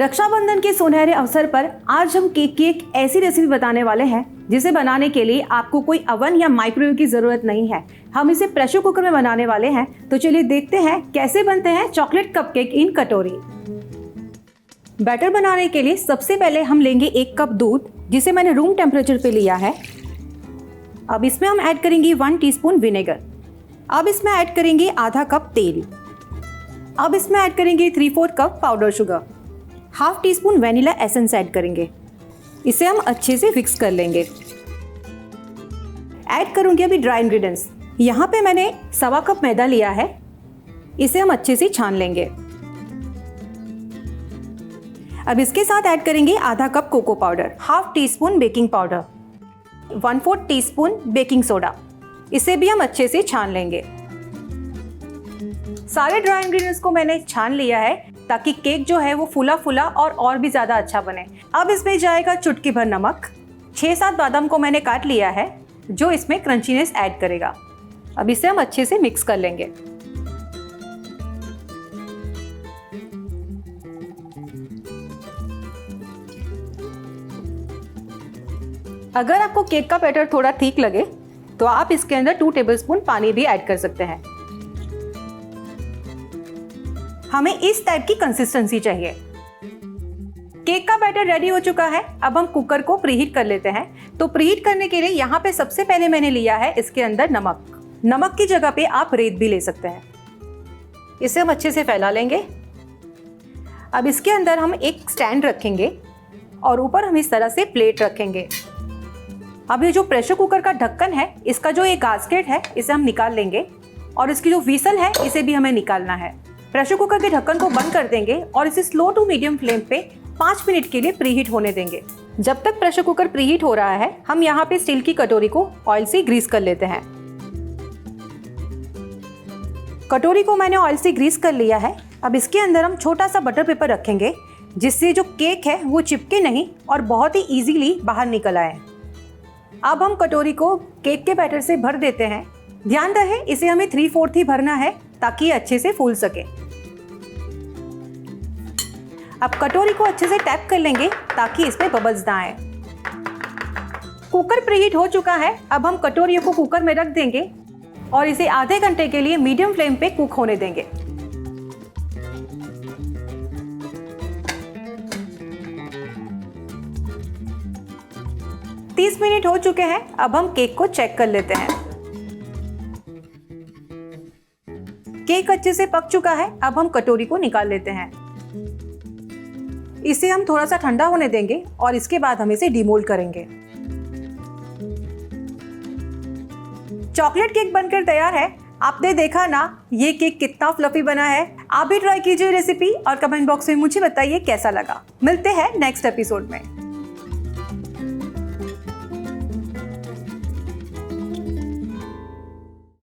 रक्षाबंधन के सुनहरे अवसर पर आज हम केक की एक ऐसी रेसिपी बताने वाले हैं जिसे बनाने के लिए आपको कोई अवन या माइक्रोवेव की जरूरत नहीं है। हम इसे प्रेशर कुकर में बनाने वाले हैं। तो चलिए देखते हैं कैसे बनते हैं चॉकलेट कपकेक इन कटोरी। बैटर बनाने के लिए सबसे पहले हम लेंगे 1 कप दूध, जिसे मैंने रूम टेम्परेचर पे लिया है। अब इसमें हम ऐड करेंगे 1 टीस्पून विनेगर। अब इसमें ऐड करेंगे आधा कप तेल। अब इसमें ऐड करेंगे 3/4 cup powder sugar. Half tea spoon vanilla essence add करेंगे। इसे हम अच्छे से मिक्स कर लेंगे। ऐड करूंगी अभी ड्राई इंग्रेडिएंट्स। यहाँ पे मैंने 1/4 कप मैदा लिया है। इसे हम अच्छे से छान लेंगे। अब इसके साथ ऐड करेंगे आधा cup cocoa powder, half teaspoon baking powder, 1/4 teaspoon baking soda. इसे भी हम अच्छे से छान लेंगे। सारे ड्राई इंग्रेडिएंट्स को मैंने छान लिया है ताकि केक जो है वो फूला फूला और भी ज़्यादा अच्छा बने। अब इसमें जाएगा चुटकी भर नमक। 6-7 बादाम को मैंने काट लिया है जो इसमें क्रंचीनेस ऐड करेगा। अब इसे हम अच्छे से मिक्स कर लेंगे। अगर आपको केक का बैटर थोड़ा थिक लगे तो आप इसके अंदर 2 टेबलस्पून पानी भी ऐड कर सकते हैं। हमें इस टाइप की कंसिस्टेंसी चाहिए। केक का बैटर रेडी हो चुका है। अब हम कुकर को प्रीहीट कर लेते हैं। तो प्रीहीट करने के लिए यहाँ पे सबसे पहले मैंने लिया है इसके अंदर नमक। नमक की जगह पे आप रेत भी ले सकते हैं। इसे हम अच्छे से फैला लेंगे। अब इसके अंदर हम एक स्टैंड रखेंगे और ऊपर हम इस तरह से प्लेट रखेंगे। अब ये जो प्रेशर कुकर का ढक्कन है, इसका जो ये गास्केट है, इसे हम निकाल लेंगे और इसकी जो व्हीसल है इसे भी हमें निकालना है। प्रेशर कुकर के ढक्कन को बंद कर देंगे और इसे स्लो टू मीडियम फ्लेम पे 5 मिनट के लिए प्रीहीट होने देंगे। जब तक प्रेशर कुकर प्रीहीट हो रहा है, हम यहाँ पे स्टील की कटोरी को ऑयल से ग्रीस कर लेते हैं। कटोरी को मैंने ऑयल से ग्रीस कर लिया है। अब इसके अंदर हम छोटा सा बटर पेपर रखेंगे जिससे जो केक है वो चिपके नहीं और बहुत ही इजीली बाहर निकल आए। अब हम कटोरी को केक के बैटर से भर देते हैं। ध्यान रहे इसे हमें 3/4 ही भरना है ताकि ये अच्छे से फूल सके। अब कटोरी को अच्छे से टैप कर लेंगे ताकि इसमें बबल्स ना आए। कुकर प्रीहीट हो चुका है। अब हम कटोरियों को कुकर में रख देंगे और इसे आधे घंटे के लिए मीडियम फ्लेम पे कुक होने देंगे। – 30 मिनट हो चुके हैं। अब हम केक को चेक कर लेते हैं। केक अच्छे से पक चुका है। अब हम कटोरी को निकाल लेते हैं। इसे हम थोड़ा सा ठंडा होने देंगे और इसके बाद हम इसे डीमोल्ड करेंगे। चॉकलेट केक बनकर तैयार है। आपने देखा ना ये केक कितना फ्लफी बना है। आप भी ट्राई कीजिए रेसिपी और कमेंट बॉक्स में मुझे बताइए कैसा लगा। मिलते हैं नेक्स्ट एपिसोड में।